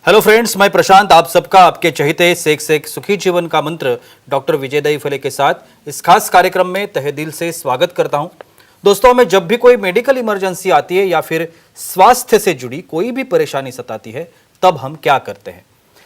Hello friends, मैं प्रशांत आप सबका आपके चहेते सेक्स एक सुखी जीवन का मंत्र डॉक्टर विजय दहीफले के साथ इस खास कार्यक्रम में तहे दिल से स्वागत करता हूं। दोस्तों, हमें जब भी कोई मेडिकल इमरजेंसी आती है या फिर स्वास्थ्य से जुड़ी कोई भी परेशानी सताती है, तब हम क्या करते हैं?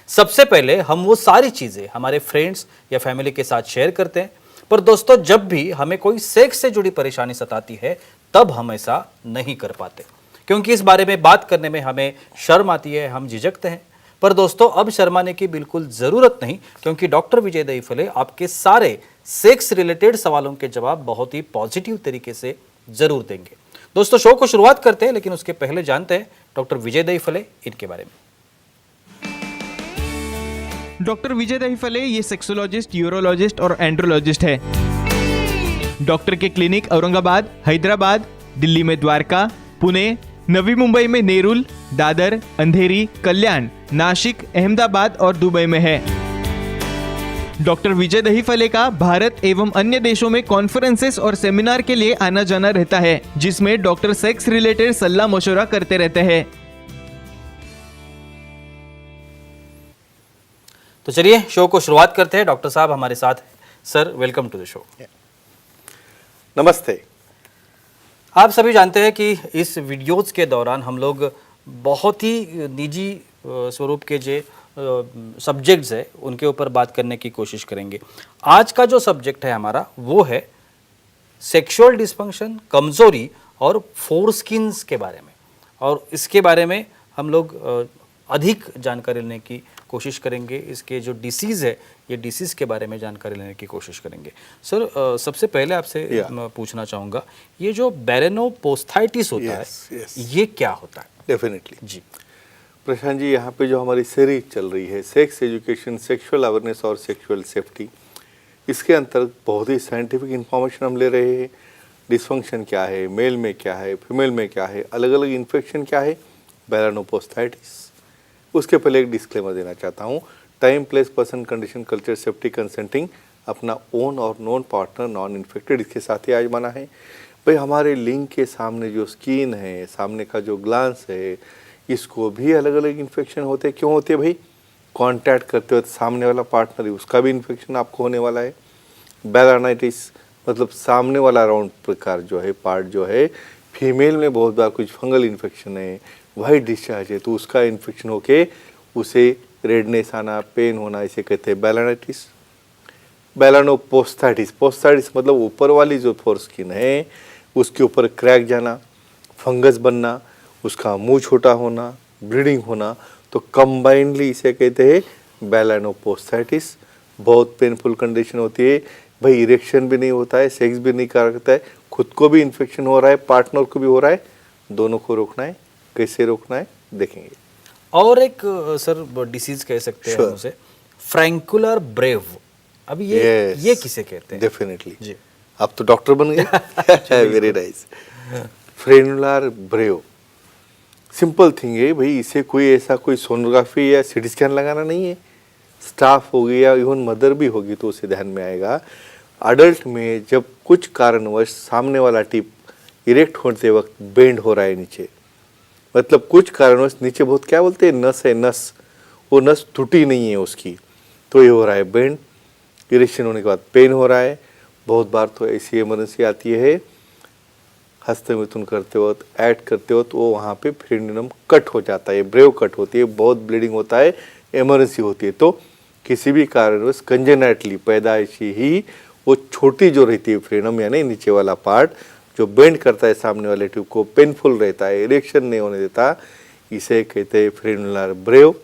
सबसे पहले हम वो सारी चीजें हमारे फ्रेंड्स या फैमिली के साथ शेयर करते हैं। पर दोस्तों, जब भी हमें कोई सेक्स से जुड़ी परेशानी सताती है, तब हम ऐसा नहीं कर पाते, क्योंकि इस बारे में बात करने में हमें शर्म आती है, हम झिझकते हैं। पर दोस्तों, अब शर्माने की बिल्कुल जरूरत नहीं, क्योंकि डॉक्टर विजय दहीफले आपके सारे सेक्स रिलेटेड सवालों के जवाब बहुत ही पॉजिटिव तरीके से जरूर देंगे। दोस्तों, शो को शुरुआत करते हैं, लेकिन उसके पहले जानते हैं डॉक्टर विजय दहीफले इनके बारे में। डॉक्टर विजय दहीफले ये सेक्सोलॉजिस्ट, यूरोलॉजिस्ट और एंड्रोलॉजिस्ट है। डॉक्टर के क्लिनिक औरंगाबाद, हैदराबाद, दिल्ली में द्वारका, पुणे, नवी मुंबई में नेरुल, दादर, अंधेरी, कल्याण, नासिक, अहमदाबाद और दुबई में है। डॉक्टर विजय दहीफले का भारत एवं अन्य देशों में कॉन्फ्रेंसेस और सेमिनार के लिए आना जाना रहता है, जिसमें डॉक्टर सेक्स रिलेटेड सलाह मशवरा करते रहते हैं। तो चलिए शो को शुरुआत करते हैं। डॉक्टर साहब हमारे साथ हैं। Sir, welcome to the show. नमस्ते। आप सभी जानते हैं कि इस वीडियोज़ के दौरान हम लोग बहुत ही निजी स्वरूप के जो सब्जेक्ट्स है उनके ऊपर बात करने की कोशिश करेंगे। आज का जो सब्जेक्ट है हमारा वो है सेक्सुअल डिस्फंक्शन, कमज़ोरी और फोरस्किन्स के बारे में, और इसके बारे में हम लोग अधिक जानकारी लेने की कोशिश करेंगे। इसके जो डिसीज़ है, ये डिसीज़ के बारे में जानकारी लेने की कोशिश करेंगे। सर, सबसे पहले आपसे पूछना चाहूँगा, ये जो बैलेनोपोस्थाइटिस होता है, ये क्या होता है? डेफिनेटली जी प्रशांत जी, यहाँ पे जो हमारी सीरीज चल रही है सेक्स एजुकेशन, सेक्सुअल अवेयरनेस और सेक्सुअल सेफ्टी, इसके अंतर्गत बहुत ही साइंटिफिक इंफॉर्मेशन हम ले रहे हैं। डिस्फंक्शन क्या है, मेल में क्या है, फीमेल में क्या है, अलग अलग इन्फेक्शन क्या है, बैलेनोपोस्थाइटिस। उसके पहले एक डिस्क्लेमर देना चाहता हूँ। Time, place, person, condition, culture, safety, consenting, अपना ओन और नॉन पार्टनर, नॉन इन्फेक्टेड, इसके साथ ही आजमाना है। भाई, हमारे लिंग के सामने जो स्किन है, सामने का जो ग्लांस है, इसको भी अलग अलग इन्फेक्शन होते हैं। क्यों होते हैं भाई? कांटेक्ट करते वक्त सामने वाला पार्टनर है, उसका भी इन्फेक्शन आपको होने वाला है। बैलानाइटिस मतलब सामने वाला राउंड प्रकार जो है, पार्ट जो है, फीमेल में बहुत बार कुछ फंगल इन्फेक्शन है, वाइट डिस्चार्ज है, तो उसका इन्फेक्शन होके उसे रेडनेस आना, पेन होना, इसे कहते हैं बैलानाइटिस। बैलानोपोस्थाइटिस, पोस्थाइटिस मतलब ऊपर वाली जो फोरस्किन है उसके ऊपर क्रैक जाना, फंगस बनना, उसका मुंह छोटा होना, ब्लीडिंग होना, तो कंबाइंडली इसे कहते हैं बैलानोपोस्थाइटिस। बहुत पेनफुल कंडीशन होती है भाई, इरेक्शन भी नहीं होता है, सेक्स भी नहीं कर सकता है, खुद को भी इन्फेक्शन हो रहा है, पार्टनर को भी हो रहा है। दोनों को रोकना है, कैसे रोकना है देखेंगे। और एक सर डिसीज कह सकते हैं हम उसे, फ्रैंकुलर ब्रेव। अभी ये किसे कहते हैं? डेफिनेटली जी, आप तो डॉक्टर बन गए। Very nice. Frenular breve simple thing है भाई, इसे कोई ऐसा कोई सोनोग्राफी या सीटी स्कैन लगाना नहीं है। स्टाफ होगी या इवन मदर भी होगी तो उसे ध्यान में आएगा। अडल्ट में जब कुछ कारणवश सामने वाला टिप इरेक्ट होते वक्त बेंड हो रहा है नीचे, मतलब कुछ कारणवश नीचे बहुत क्या बोलते हैं, नस है, नस, वो नस टूटी नहीं है उसकी, तो ये हो रहा है बेंड। इरेक्शन होने के बाद पेन हो रहा है। बहुत बार तो ऐसी इमरजेंसी आती है, हस्तमिथुन करते वक्त, ऐड करते वक्त वो वहाँ पे फ्रेंडिनम कट हो जाता है, ब्रेव कट होती है, बहुत ब्लीडिंग होता है, इमरजेंसी होती है। तो किसी भी कारणवश कंजेनेटली, पैदाइशी ही वो छोटी जो रहती है फ्रेंडम यानी नीचे वाला पार्ट जो बेंड करता है सामने वाले ट्यूब को, पेनफुल रहता है, इरेक्शन नहीं होने देता, इसे कहते हैं फ्रेनुलर ब्रेव।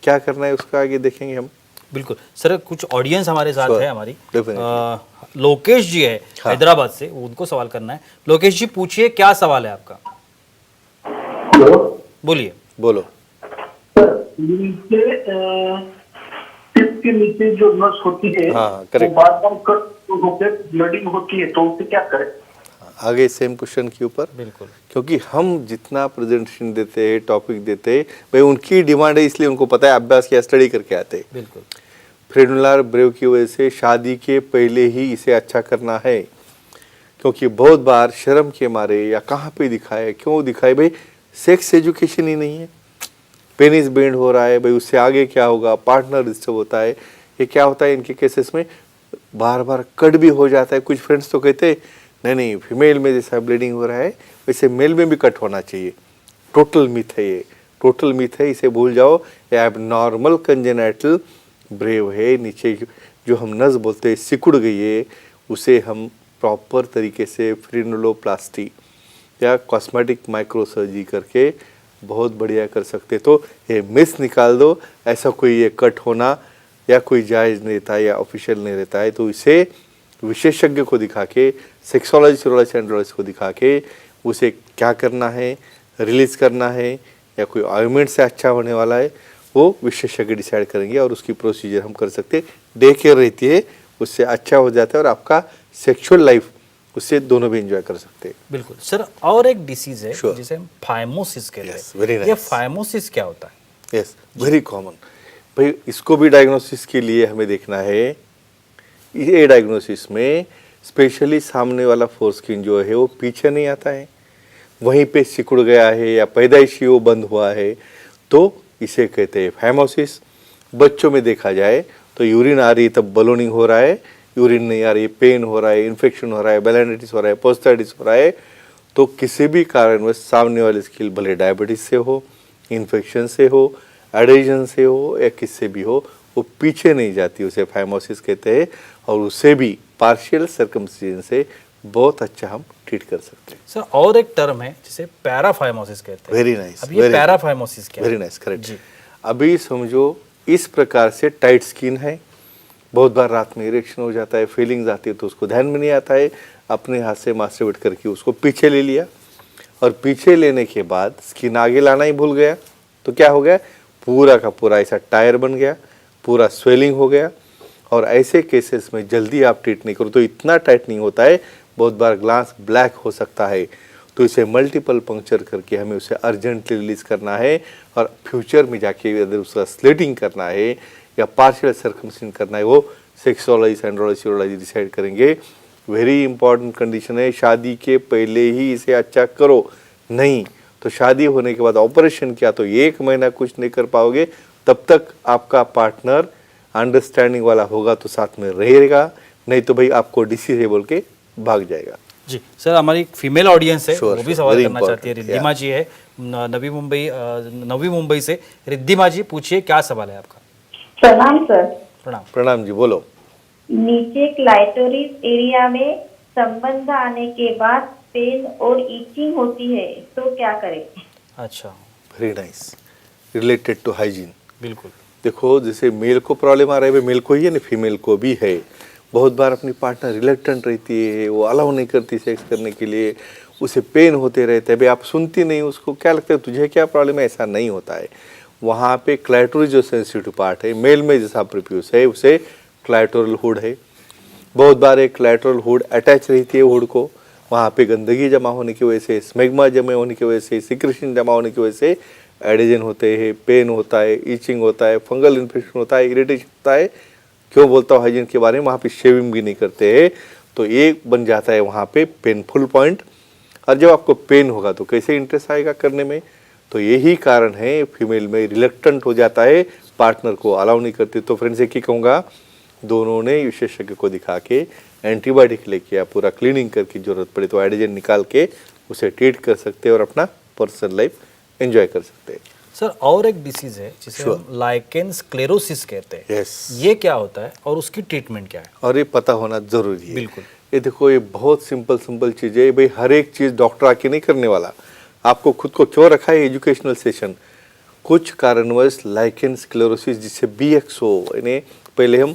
क्या करना है उसका आगे देखेंगे हम। बिल्कुल सर। कुछ ऑडियंस हमारे साथ है, हमारी लोकेश जी है हैदराबाद से, उनको सवाल करना है। लोकेश जी, पूछिए, क्या सवाल है आपका? बोलिए। बोलो। नीचे टिप के नीचे जो नस होती है, हाँ, वो बार बार कट होकर ब्लडिंग होती है, तो उसे क्या करें? आगे सेम क्वेश्चन के ऊपर। बिल्कुल, क्योंकि हम जितना प्रेजेंटेशन देते हैं, टॉपिक देते हैं, भाई उनकी डिमांड है, इसलिए उनको पता है, अभ्यास किया, स्टडी करके आते हैं। बिल्कुल। फ्रेनुलर ब्रेव की वजह से शादी के पहले ही इसे अच्छा करना है, क्योंकि बहुत बार शर्म के मारे या कहाँ पे दिखाए, क्यों दिखाए भाई, सेक्स एजुकेशन ही नहीं है। पेनिस बेंड हो रहा है भाई, उससे आगे क्या होगा, पार्टनर डिस्टर्ब होता है। ये क्या होता है इनके केसेस में, बार बार कट भी हो जाता है। कुछ फ्रेंड्स तो कहते हैं नहीं नहीं, फीमेल में जैसा ब्लीडिंग हो रहा है वैसे मेल में भी कट होना चाहिए। टोटल मिथ है, ये टोटल मिथ है, इसे भूल जाओ। ये एबनॉर्मल कंजेनाइटल ब्रेव है। नीचे जो हम नस बोलते हैं सिकुड़ गई है, उसे हम प्रॉपर तरीके से फ्रेनुलोप्लास्टी या कॉस्मेटिक माइक्रोसर्जरी करके बहुत बढ़िया कर सकते। तो ये मिस निकाल दो, ऐसा कोई ये कट होना या कोई जायज़ नहीं रहता है या ऑफिशियल नहीं रहता है। तो इसे विशेषज्ञ को दिखा के, सेक्सोलॉजी यूरोलॉजी एंड्रोलॉजी को दिखा के उसे क्या करना है, रिलीज़ करना है या कोई ऑइंटमेंट से अच्छा होने वाला है, वो विशेषज्ञ डिसाइड करेंगे और उसकी प्रोसीजर हम कर सकते हैं। डे केयर रहती है, उससे अच्छा हो जाता है और आपका सेक्सुअल लाइफ उससे दोनों भी एंजॉय कर सकते हैं। बिल्कुल सर। और एक डिसीज है Sure. जिसे हम फाइमोसिस कहते Yes, हैं। very ये nice. फाइमोसिस क्या होता है? Yes, very common. भाई इसको भी डायग्नोसिस के लिए हमें देखना है। ये डायग्नोसिस में स्पेशली सामने वाला फोरस्किन जो है वो पीछे नहीं आता है, वहीं पे सिकुड़ गया है या पैदाइशी वो बंद हुआ है, तो इसे कहते हैं फाइमोसिस। बच्चों में देखा जाए तो यूरिन आ रही है तब बलोनिंग हो रहा है, यूरिन नहीं आ रही है पेन हो रहा है, इन्फेक्शन हो रहा है, बेलेनाइटिस हो रहा है, पोस्टाइटिस हो रहा है, तो किसी भी कारणवश सामने वाले स्किल भले डायबिटीज से हो, इन्फेक्शन से हो, एडिशन से हो या किससे भी हो, वो पीछे नहीं जाती, उसे फाइमोसिस कहते हैं। और उसे भी पार्शियल सर्कमसिजन से बहुत अच्छा हम ट्रीट कर सकते हैं। सर और एक टर्म है जिसे पैराफाइमोसिस कहते हैं। वेरी नाइस, अब ये पैराफाइमोसिस क्या है? Very nice, correct. जी। अभी समझो इस प्रकार से टाइट स्किन है, बहुत बार रात में इरेक्शन हो जाता है, फीलिंग्स आती है तो उसको ध्यान में नहीं आता है, अपने हाथ से मास्टरबेट करके उसको पीछे ले लिया और पीछे लेने के बाद स्किन आगे लाना ही भूल गया, तो क्या हो गया, पूरा का पूरा ऐसा टायर बन गया, पूरा स्वेलिंग हो गया। और ऐसे केसेस में जल्दी आप ट्रीट नहीं करो तो इतना टाइटनिंग होता है, बहुत बार ग्लास ब्लैक हो सकता है, तो इसे मल्टीपल पंक्चर करके हमें उसे अर्जेंटली रिलीज करना है और फ्यूचर में जाके अगर उसका स्लेटिंग करना है या पार्शियल सर्कमसिजन करना है, वो सेक्सोलॉजी एंड्रोलॉजी यूरोलॉजी डिसाइड करेंगे। वेरी इंपॉर्टेंट कंडीशन है, शादी के पहले ही इसे अच्छा करो, नहीं तो शादी होने के बाद ऑपरेशन किया तो 1 महीना कुछ नहीं कर पाओगे। तब तक आपका पार्टनर अंडरस्टैंडिंग वाला होगा तो साथ में रहेगा, नहीं तो भाई आपको डिसीज है बोल के भाग जाएगा। जी सर, हमारी एक फीमेल ऑडियंस है, Sure, वो भी sure, सवाल very करना चाहती है। important, रिद्धिमा जी है नवी मुंबई से। रिद्धिमा जी पूछिए, क्या सवाल है आपका? प्रणाम सर। प्रणाम। प्रणाम जी, बोलो। नीचे क्लाइटोरिस एरिया में संबंध आने के बाद पेन और इचिंग होती है, तो क्या करें? अच्छा, very nice, related to hygiene. बिल्कुल। देखो जैसे मेल को प्रॉब्लम आ रहा है, मेल को ही है ना, फीमेल को भी है। बहुत बार अपनी पार्टनर रिलेक्टेंट रहती है, वो अलाउ नहीं करती सेक्स करने के लिए, उसे पेन होते रहते हैं, भाई आप सुनती नहीं, उसको क्या लगता है तुझे क्या प्रॉब्लम है, ऐसा नहीं होता है। वहाँ पे क्लाइटोरिस जो सेंसिटिव पार्ट है, मेल में जैसा प्रीप्यूस है उसे क्लाइटोरल हुड है। बहुत बार एक क्लाइटोरल हुड अटैच रहती है हुड को, वहाँ पे गंदगी जमा होने की वजह से, स्मेग्मा जमे होने की वजह से, सिक्रेशन जमा होने की वजह से एडिजन होते हैं, पेन होता है, ईचिंग होता है, फंगल इन्फेक्शन होता है, इरिटेशन होता है। क्यों बोलता हूँ हाइजीन के बारे में, वहाँ पे शेविंग भी नहीं करते हैं, तो एक बन जाता है वहाँ पे पेनफुल पॉइंट। और जब आपको पेन होगा तो कैसे इंटरेस्ट आएगा करने में, तो यही कारण है फीमेल में रिलेक्टेंट हो जाता है, पार्टनर को अलाउ नहीं करती। तो फ्रेंड्स एक ही कहूँगा, दोनों ने विशेषज्ञ को दिखा के एंटीबायोटिक लेके या पूरा क्लीनिंग करके जरूरत पड़े तो एडिजन निकाल के उसे ट्रीट कर सकते हैं और अपना पर्सनल लाइफ एंजॉय कर सकते हैं। सर और एक डिसीज है जिसे Sure. हम लाइकेन स्क्लेरोसिस कहते हैं। Yes. ये क्या होता है और उसकी ट्रीटमेंट क्या है? और ये पता होना जरूरी है। बिल्कुल। ये देखो, ये बहुत सिंपल चीज़ है भाई, हर एक चीज़ डॉक्टर आके नहीं करने वाला। आपको खुद को क्यों रखा है एजुकेशनल सेशन, कुछ कारणवश लाइकेन स्क्लेरोसिस जिससे BXO यानी पहले हम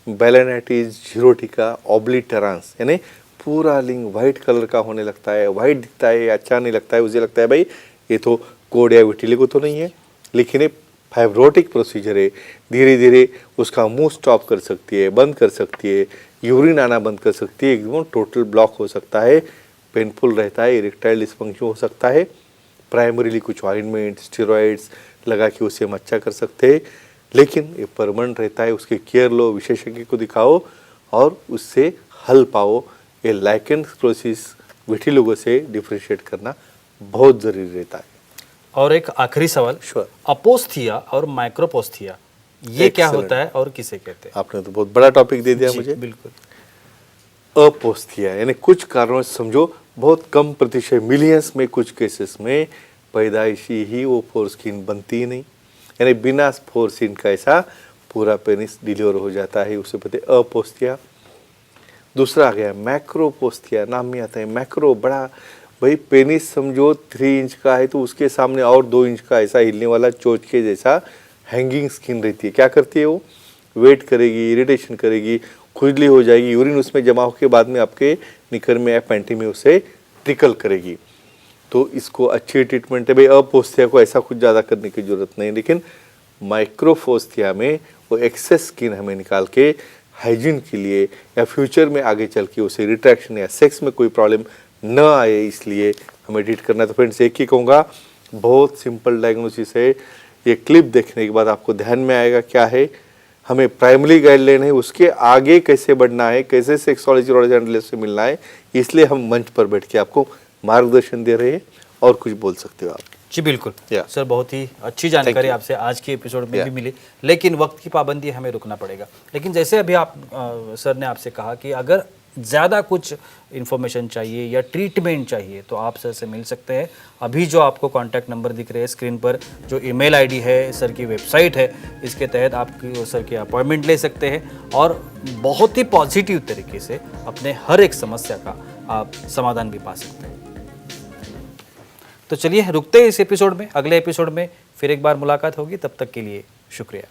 बेलेनाइटिस जीरोटिका ऑब्लिटरांस यानी पूरा लिंग वाइट कलर का होने लगता है, वाइट दिखता है, अच्छा नहीं लगता है, उसे लगता है भाई ये तो कोड या विटिलिगो तो नहीं है, लेकिन ये फाइब्रोटिक प्रोसीजर है। धीरे धीरे उसका मुंह स्टॉप कर सकती है, बंद कर सकती है, यूरिन आना बंद कर सकती है, एकदम टोटल ब्लॉक हो सकता है, पेनफुल रहता है, इरेक्टाइल डिस्फंक्शन हो सकता है। प्राइमरीली कुछ ऑइंटमेंट स्टेरॉइड्स लगा के उसे हम अच्छा कर सकते हैं, लेकिन ये परमानेंट रहता है। उसकी केयर लो, विशेषज्ञ को दिखाओ और उससे हल पाओ। ये लाइकेन स्क्लेरोसिस विटिलिगो से डिफ्रेंशिएट करना बहुत ज़रूरी रहता है। और एक आखिरी सवाल, Sure. अपोस्थिया और माइक्रोपोस्थिया ये क्या Excellent. होता है और किसे कहते हैं? आपने तो बहुत बड़ा टॉपिक दे दिया जी, मुझे। बिल्कुल। अपोस्थिया यानी कुछ कारणों से समझो बहुत कम प्रतिशत मिलियंस में कुछ केसेस में पैदाइशी ही वो फोरस्किन बनती ही नहीं, यानी बिना फोरस्किन का ऐसा पूरा पेनिस डिलीवर हो जाता है, उसे कहते हैं अपोस्थिया। दूसरा आ गया मैक्रोपोस्थिया, नाम में आता है मैक्रो, बड़ा भाई पेनिस समझो 3 इंच का है तो उसके सामने और 2 इंच का ऐसा हिलने वाला चोच के जैसा हैंगिंग स्किन रहती है। क्या करती है वो? वेट करेगी, इरिटेशन करेगी, खुजली हो जाएगी, यूरिन उसमें जमा होकर बाद में आपके निकर में या पैंटी में उसे ट्रिकल करेगी। तो इसको अच्छी ट्रीटमेंट है भाई। अपोस्थिया को ऐसा कुछ ज़्यादा करने की जरूरत नहीं, लेकिन माइक्रोपोस्थिया में वो एक्सेस स्किन हमें निकाल के हाइजीन के लिए या फ्यूचर में आगे चल के उसे रिट्रैक्शन या सेक्स में कोई प्रॉब्लम न आए इसलिए हमें ट्रीट करना है। तो फ्रेंड्स एक ही कहूँगा, बहुत सिंपल डायग्नोसिस है। ये क्लिप देखने के बाद आपको ध्यान में आएगा क्या है, हमें प्राइमरी गाइडलाइन है, उसके आगे कैसे बढ़ना है, कैसे सेक्सोलॉजी से मिलना है, इसलिए हम मंच पर बैठ के आपको मार्गदर्शन दे रहे हैं। और कुछ बोल सकते हो आप? जी बिल्कुल। Yeah. सर बहुत ही अच्छी जानकारी you. आपसे आज के एपिसोड में Yeah. भी मिली, लेकिन वक्त की पाबंदी हमें रुकना पड़ेगा। लेकिन जैसे अभी आप सर ने आपसे कहा कि अगर ज़्यादा कुछ इन्फॉर्मेशन चाहिए या ट्रीटमेंट चाहिए तो आप सर से मिल सकते हैं। अभी जो आपको कॉन्टैक्ट नंबर दिख रहे हैं स्क्रीन पर, जो ईमेल आईडी है, सर की वेबसाइट है, इसके तहत आप सर की अपॉइंटमेंट ले सकते हैं और बहुत ही पॉजिटिव तरीके से अपने हर एक समस्या का आप समाधान भी पा सकते हैं। तो चलिए रुकते हैं इस एपिसोड में, अगले एपिसोड में फिर एक बार मुलाकात होगी, तब तक के लिए शुक्रिया।